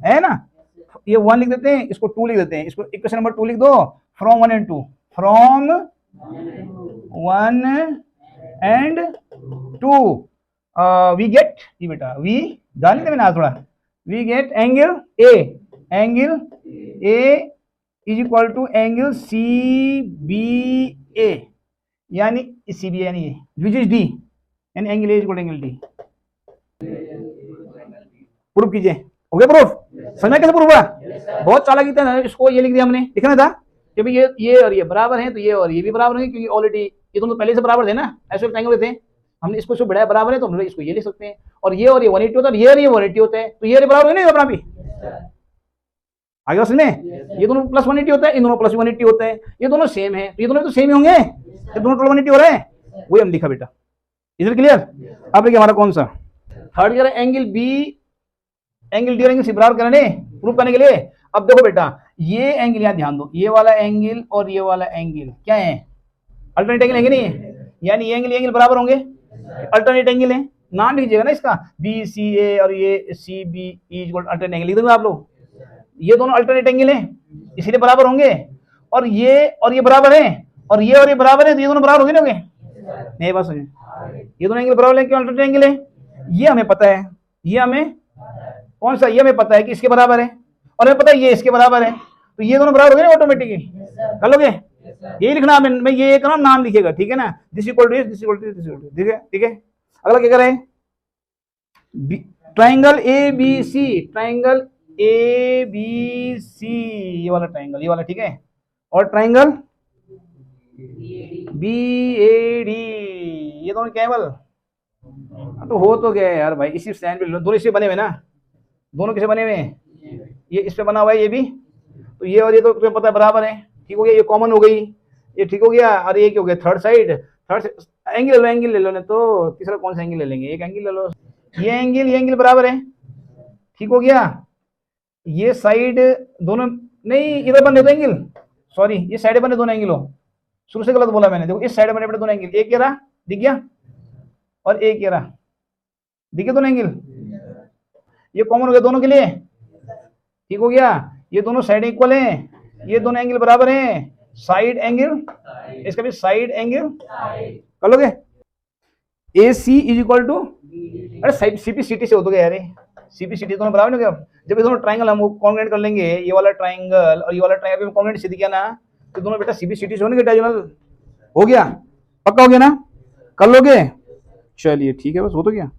है ना, ये 1 लिख देते हैं, इसको 2 लिख देते हैं, इसको इक्वेशन नंबर 2 लिख दो, from 1 and 2, from 1 and 2 we get, ये बेटा वी डाल देते मैंने थोड़ा, we get angle A is equal to angle C B A, यानी सी बी, यानी ये विच इज डी, यानी angle A is equal to angle D. Proof कीजिए, हो गया प्रूफ? समझा कैसे प्रूफ हुआ? बहुत चालाकी था, इसको ये लिख दिया हमने, लिखना था कि भाई ये और ये बराबर हैं, तो ये और ये भी बराबर है, क्योंकि ऑलरेडी ये दोनों पहले से बराबर थे ना, ऐसे ट्रायंगल थे, हमने इसको बढ़ाया बराबर है, तो हम इसको ये लिख सकते हैं, और ये 180 होता है, ये और ये 180 होता है, तो ये बराबर है ना अपना भी, आगे समझ में, ये दोनों प्लस 180 होता है, इन दोनों प्लस 180 होता है, ये दोनों सेम है, तो ये दोनों तो सेम ही होंगे, ये दोनों टोटल 180 हो रहे हैं, वही हम लिखा बेटा, इधर क्लियर। अब देखिए हमारा कौन सा third year, angle B, angle D और एंगल सी बराबर करने प्रूफ करने के लिए। अब देखो बेटा, ये एंगल यहाँ ध्यान दो, ये वाला एंगल और ये वाला एंगल क्या है, अल्टरनेट एंगल है नहीं, यानी ये एंगल बराबर होंगे, अल्टरनेट एंगल है, नाम लिखिएगा ना इसका, बी सी ए और ये C B E equal alternate angle लिख दोगे आप लोग, ये दोनों अल्टरनेट एंगल हैं, इसलिए बराबर होंगे, और ये बराबर है, और ये बराबर है, तो ये दोनों बराबर होंगे ना, नहीं बस ये दोनों एंगल बराबर है, क्यों अल्टरनेट एंगल है, ये हमें पता है, ये हमें कौन सा, ये हमें पता है कि इसके बराबर है, और हमें पता है ये इसके बराबर है, तो ये दोनों बराबर हो गए ऑटोमेटिकली, कर लोगे, यही लिखना, मैं ये करना, नाम लिखेगा, ठीक है ना, this equal to this equal to this equal to, ठीक है, ठीक है। अगला क्या करें, triangle A B C, triangle A B C, ये वाला ट्राइंगल, ये वाला, ठीक है, और ट्राइंगल बी ए डी, ये दोनों केवल, तो हो तो गया यार भाई, इसी स्टैंड पे दोनों इससे बने हुए ना, दोनों किसे बने हुए हैं, ये इस पे बना हुआ है, ये भी, तो ये और ये तो तुम्हें पता है बराबर है, ठीक हो गया, ये कॉमन हो गई, ये ठीक हो गया, और ये क्या हो गया, थर्ड साइड, एंगल ले लो, नहीं तो तीसरा कौन सा एंगल ले लेंगे, एक एंगल ले लो, ये एंगल बराबर है, ठीक हो गया, ये साइड दोनों, नहीं इधर बने दो एंगल, सॉरी ये साइड बने दोनों एंगल हो, शुरू से गलत बोला मैंने, देखो इस साइड बने दोनों एंगल, एक ये रहा दिख गया, और एक ये रहा दिखे दोनों एंगल, ये कॉमन हो गया दोनों के लिए, ठीक हो गया, ये दोनों साइड इक्वल हैं, ये दोनों एंगल बराबर हैं, साइड एंगल, इसका भी साइड एंगल कर लोगे, ए सी इज इक्वल टू, अरे साइड सीपी सीटी से हो तो गया यार, सीपी सीटी दोनों बराबर नहीं हो गया, जब ये दोनों ट्राइंगल हम कॉन्ग्रेंट कर लेंगे, ये वाला ट्राइंगल और ये वाला ट्राइंगल कॉन्ग्रेंट सीधी किया ना, तो दोनों बेटा सीपी सीटी से होने के डायगोनल, हो गया, पक्का हो गया ना, कर लोगे, चलिए ठीक है, बस हो तो गया।